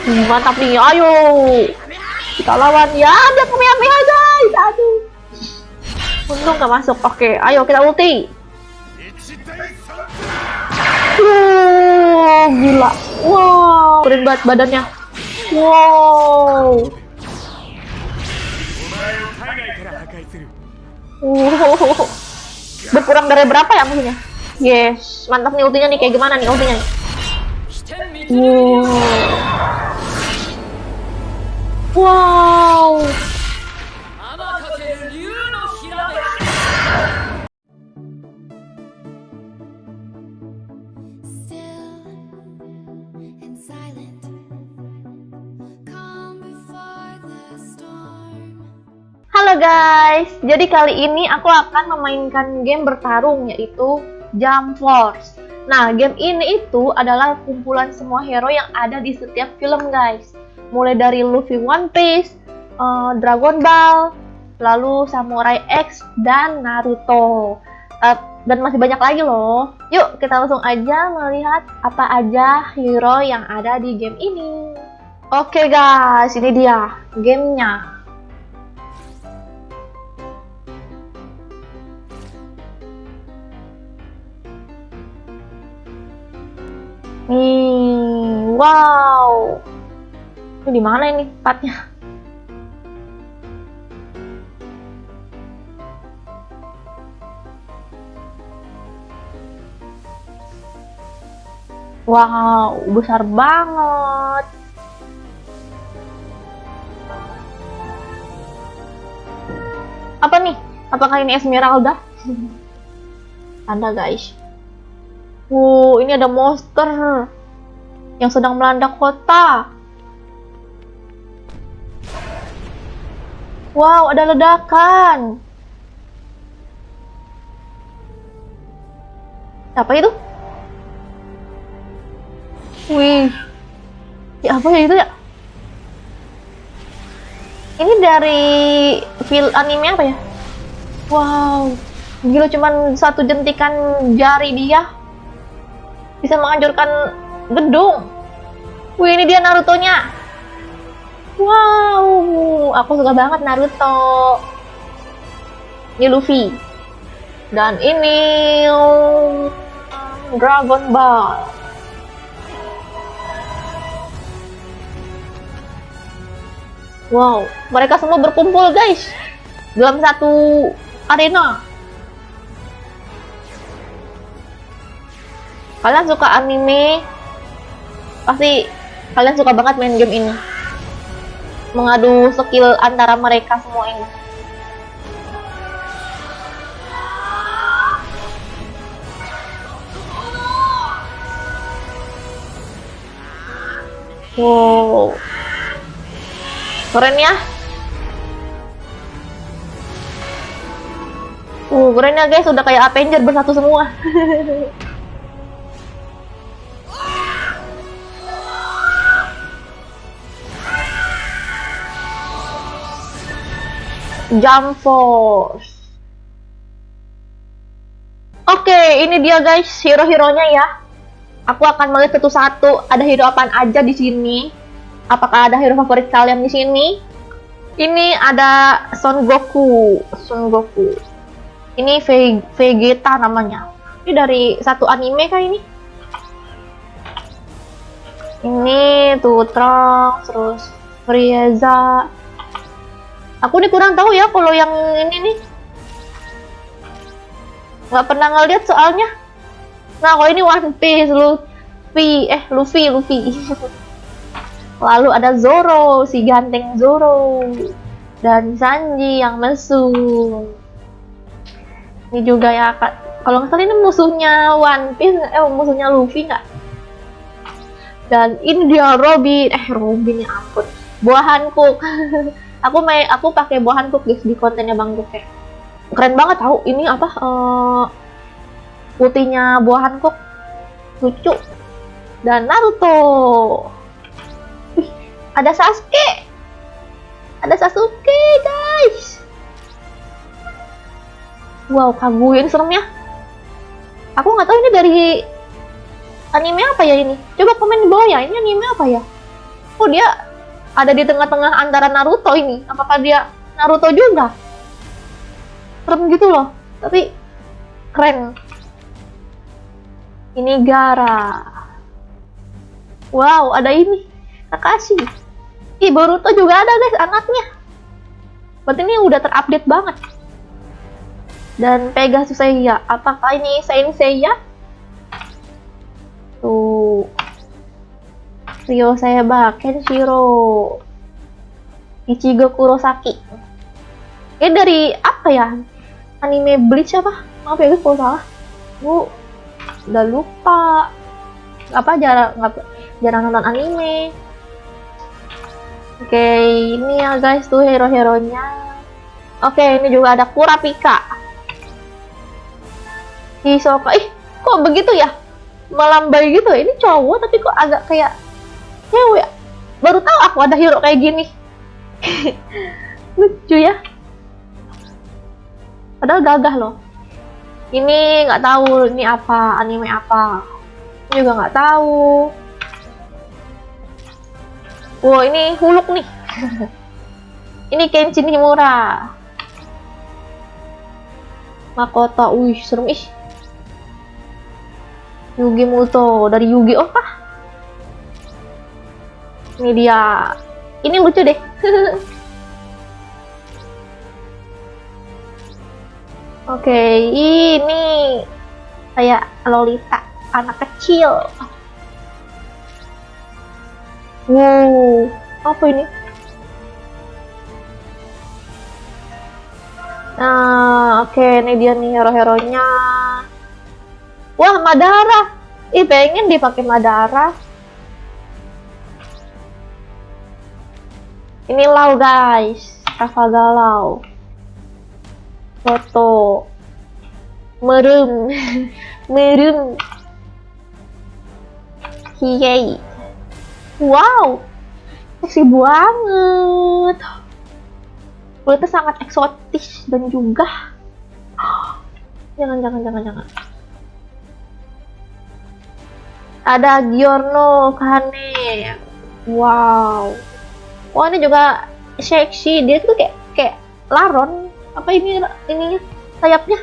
Mantap nih, ayo kita lawan ya. Dia kamehameha guys, aduh. Untung gak masuk. Oke, ayo kita ulti. Gila. Wow, keren banget badannya. Wow. Berkurang dari berapa ya musuhnya? Yes, mantap nih ultinya nih. Kayak gimana nih ultinya nih? Wow. Halo guys, jadi kali ini aku akan memainkan game bertarung yaitu Jump Force. Nah, game ini itu adalah kumpulan semua hero yang ada di setiap film guys. Mulai dari Luffy One Piece, Dragon Ball, lalu Samurai X, dan Naruto. Dan masih banyak lagi loh. Yuk kita langsung aja melihat apa aja hero yang ada di game ini. Oke guys, ini dia gamenya. Nih, wow. Ini di mana ini tempatnya? Wow, besar banget. Apa nih? Apakah ini Esmeralda? Anda guys. Ini ada monster yang sedang melanda kota. Wow, ada ledakan. Apa itu? Wih, ya apa ya itu ya? Ini dari film anime apa ya? Wow, gila, cuman satu jentikan jari dia bisa menghancurkan gedung. Wih, ini dia Naruto-nya. Wow, aku suka banget Naruto. Ini Luffy. Dan ini Dragon Ball. Wow, mereka semua berkumpul guys dalam satu arena. Kalian suka anime, pasti kalian suka banget main game ini. Mengadu skill antara mereka semua ini. Wow, keren ya. Keren ya guys, udah kayak Avenger bersatu semua. Jump Force. Oke, ini dia guys hero-heronya ya. Aku akan melihat satu-satu ada hero apaan aja di sini. Apakah ada hero favorit kalian di sini? Ini ada Son Goku. Ini Vegeta namanya. Ini dari satu anime kah ini? Ini tuh Trunks, terus Frieza. Aku nih kurang tahu ya kalau yang ini nih. Nggak pernah ngeliat soalnya. Nah, kalau ini One Piece, Luffy. Lalu ada Zoro, si ganteng Zoro. Dan Sanji yang mesum. Ini juga ya, kalau nggak salah ini musuhnya One Piece, musuhnya Luffy nggak? Dan ini dia Robin ya ampun. Buah Hancock. Aku pakai buah Hancock guys di kontennya Bang Duke. Keren banget tahu. Ini apa? Ultinya buah Hancock. Lucu. Dan Naruto. Wih, ada Sasuke. Ada Sasuke, guys. Wow, Kaguya serem ya. Aku nggak tahu ini dari anime apa ya ini. Coba komen di bawah ya. Ini anime apa ya? kok dia ada di tengah-tengah antara Naruto ini? Apakah dia Naruto juga? Serem gitu loh, tapi keren. Ini Gaara. Wow, ada ini Kakashi. Ih, Boruto juga ada guys, anaknya. Berarti ini udah terupdate banget. Dan Pegasus Seiya. Apakah ini Saint Seiya? Tuh. Ryo Seiba, Kenshiro, Ichigo Kurosaki. Ini dari apa ya? Anime Bleach apa? Maaf ya guys kalau salah. Bu, udah lupa. Jarang nonton anime. Oke, ini ya guys tuh hero-heronya. Oke, ini juga ada Kurapika, Hisoka. Ih, kok begitu ya? Melambai gitu. Ini cowok tapi kok agak kayak cewek. Baru tahu aku ada hero kayak gini. Lucu ya. Padahal gagah loh. Ini nggak tahu ini apa, anime apa. Ini juga nggak tahu. Wow, ini Huluk nih. Ini Kenshin Himura. Makoto, wih serem ih. Yugi Muto dari Yu-Gi-Oh kah? Ini dia. Ini lucu deh. Oke, ini kayak Lolita, anak kecil. Wow, apa ini? Nah, oke, ini dia nih hero-heronya. Wah, Madara. Ih, pengen dipakai Madara. Ini Lau guys, Rafagalau. Foto. Merem. Merem. Hiyei. Wow, seksi banget. Kulitnya sangat eksotis dan juga jangan. Ada Giorno Kane. Wow. Wah, ini juga seksi. Dia tuh kayak laron. Apa ini ininya sayapnya?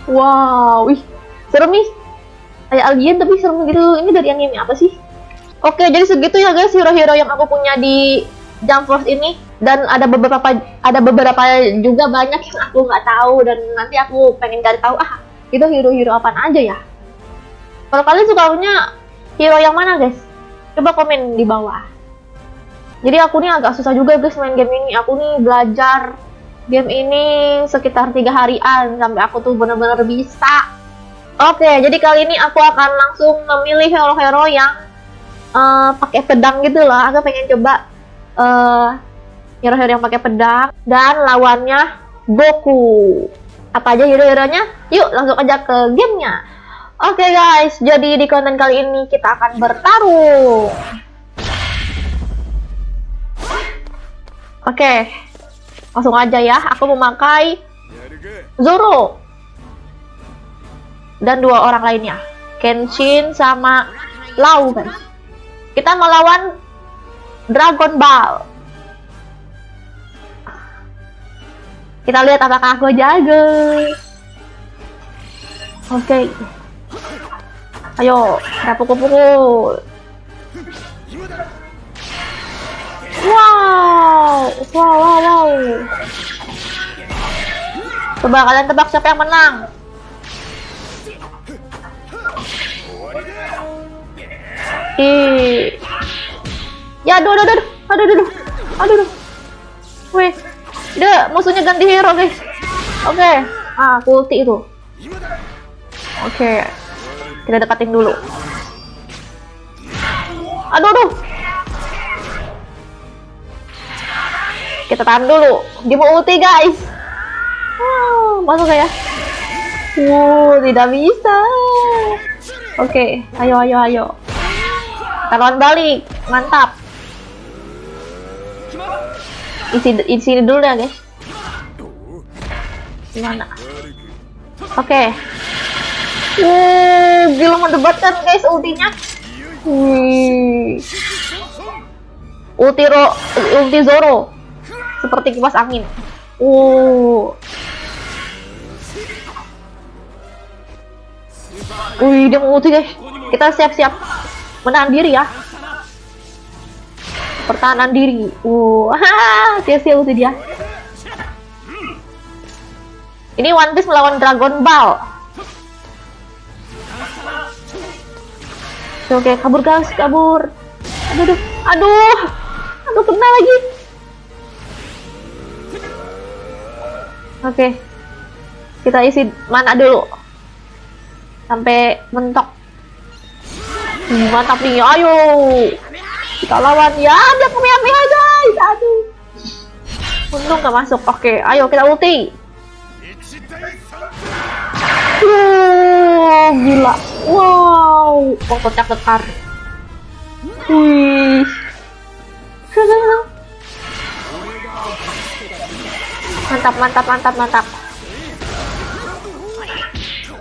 Wow, ih, serem nih. Kayak alien tapi serem gitu. Ini dari anime apa sih? Oke, jadi segitu ya guys hero-hero yang aku punya di Jump Force ini. Dan ada beberapa juga banyak yang aku nggak tahu, dan nanti aku pengen cari tahu itu hero-hero apaan aja ya. Kalau kalian suka punya hero yang mana guys? Coba komen di bawah. Jadi aku nih agak susah juga guys main game ini. Aku nih belajar game ini sekitar 3 harian sampai aku tuh bener-bener bisa. Oke, jadi kali ini aku akan langsung memilih hero-hero yang pakai pedang gitu lah. Aku pengen coba hero-hero yang pakai pedang dan lawannya Goku. Apa aja hero-heronya? Yuk langsung aja ke gamenya. Oke guys, jadi di konten kali ini kita akan bertarung. Oke, langsung aja ya. Aku memakai Zoro dan 2 orang lainnya, Kenshin sama Lau guys. Kita melawan Dragon Ball. Kita lihat apakah aku jago. Oke. Ayo, kita pukul-pukul. Wow. Coba kalian tebak siapa yang menang. Ya, aduh. Wih, musuhnya ganti hero guys. Oke, ulti itu. Oke, kita dekatin dulu. Aduh. Kita tahan dulu. Dia mau ulti guys. Masuk gak ya? Tidak bisa. Oke, ayo. Lawan balik, mantap. Isi dulu ya guys. Gimana? Oke. Gila mendebatkan guys ultinya. Wih. Ulti Zoro. Seperti kipas angin. Wih, dia mau ulti guys. Kita siap-siap menahan diri ya. Pertahanan diri. Sia-sia ulti dia. Ini One Piece melawan Dragon Ball. Oke, kabur guys, kabur. Aduh, kena lagi. Oke, kita isi mana dulu sampai mentok. Mantap nih, ayo kita lawan ya. Dia Kamehameha guys, aduh. Untung gak masuk. Oke, ayo kita ulti. Gila. Wow, ototnya kekar. Wih. Mantap.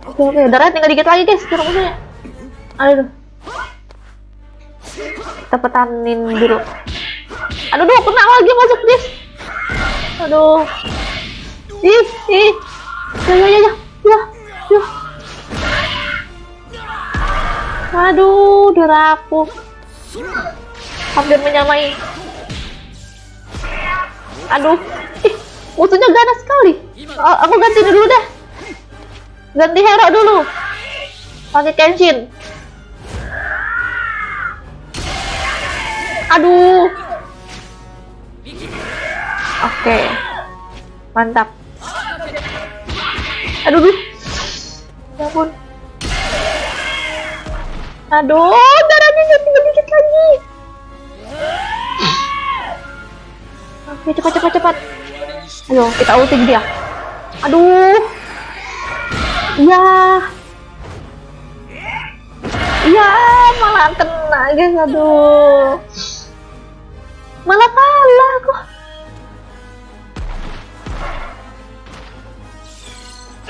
Oke, darah tinggal dikit lagi guys, kurang musuhnya. Aduh. Kita petanin dulu. Aduh, kena lagi masuk guys. Aduh. Ya. Aduh, darahku hampir menyamai. Aduh, musuhnya ganas sekali. Aku ganti dulu deh. Ganti hero dulu. Pakai Kenshin. Aduh. Oke. Mantap. Aduh. Ya ampun. Aduh, darahnya tinggal dikit lagi. Oke, cepat. Ayo, kita ulti dia. Aduh. Ya, malah kena guys. Aduh. Malah kalah kok.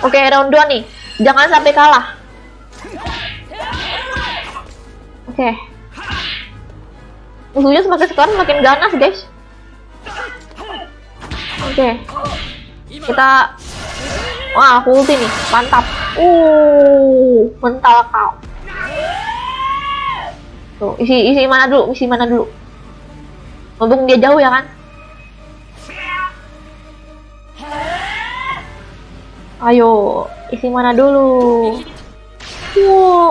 Oke, round 2 nih. Jangan sampai kalah. Oke. Musuhnya semakin sekarang makin ganas, guys. Oke. Kita wah, aku ulti nih. Mantap. Mental kau. Tuh, isi mana dulu? Mumpung dia jauh ya kan? Ayo, isi mana dulu?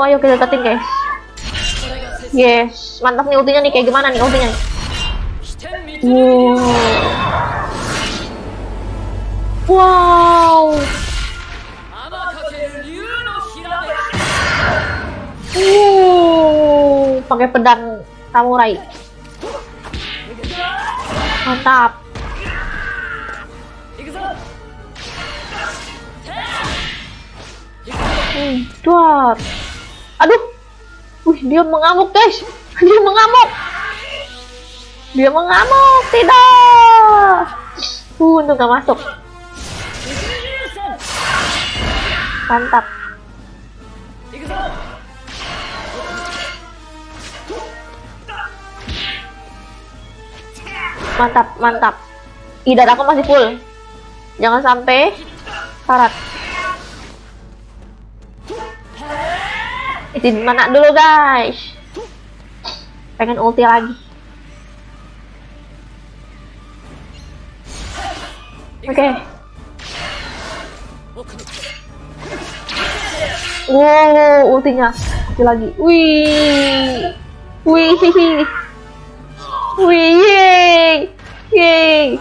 Ayo kita deketin guys. Yes, mantap nih ultinya nih. Kayak gimana nih ultinya nih? Wow. Pakai pedang samurai. Mantap. Duar. Aduh. Dia mengamuk guys. Dia mengamuk. Tidak. Untung gak masuk. Mantap. Mantap. Idat aku masih full. Jangan sampai karat. Isi mana dulu guys. Pengen ulti lagi. Oke. Wow, ultinya lagi. Wih. Yeay.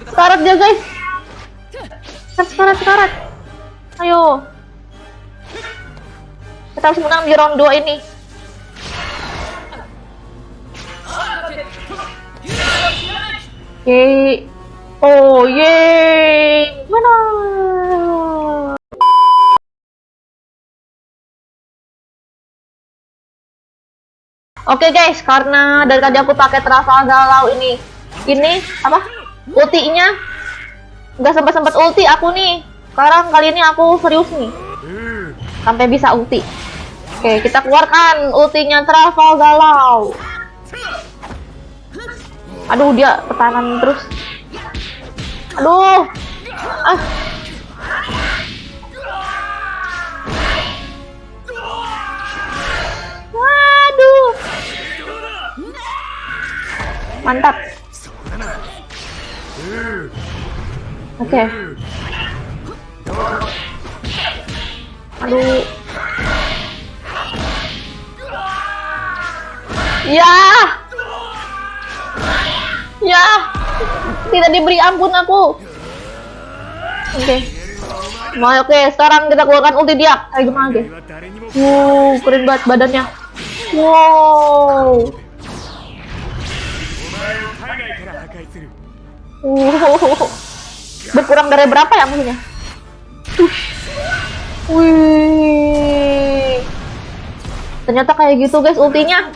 Sekarat dia guys. Sekarat. Ayo. Kita harus menang di round 2 ini. Yeay. Menang. Oke guys, karena dari tadi aku pakai Trafalgar ini apa? Ultinya nggak sempat ulti aku nih. Sekarang kali ini aku serius nih. Sampai bisa ulti. Oke, kita keluarkan ultinya Travel Galau. Aduh, dia pertahanan terus. Aduh. Ah. Waduh. Mantap. Oke. Aduh. Ya. Ya. Tidak diberi ampun aku. Oke. Oke, sekarang kita keluarkan ulti dia. Kayak gimana guys? Wow, keren banget badannya. Wow. Berkurang dari berapa ya maksudnya? Wih. Ternyata kayak gitu guys ultinya.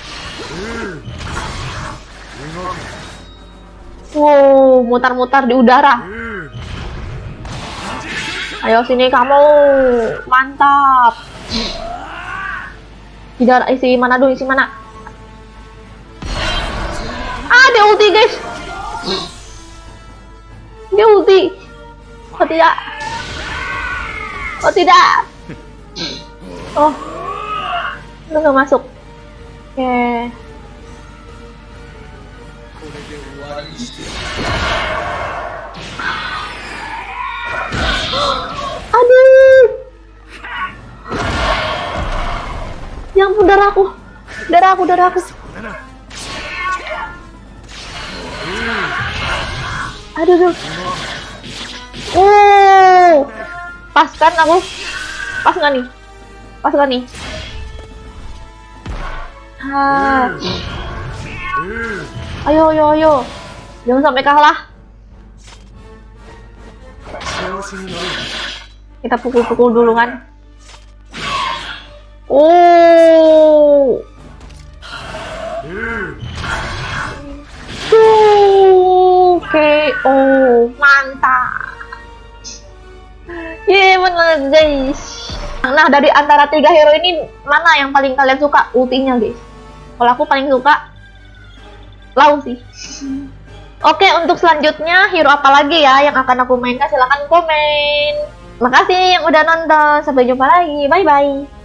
Wow, mutar-mutar di udara. Ayo sini kamu. Mantap. Tidak isi mana dulu, isi mana? Ah, dia ulti guys. Dia ulti. Oh tidak. Oh tidak. Oh. Lu nggak masuk. Oke. Aduh. Yang ampun, darahku. Darahku. Aduh. Pas kan aku? Pas nggak nih? Ayo. Jangan sampai kalah. Kita pukul-pukul dulu kan. Mantap. Bener guys. Nah, dari antara 3 hero ini mana yang paling kalian suka ultinya guys? Kalau aku paling suka Lau sih. Oke, untuk selanjutnya hero apa lagi ya yang akan aku mainkan? Silahkan komen. Makasih yang udah nonton. Sampai jumpa lagi. Bye bye.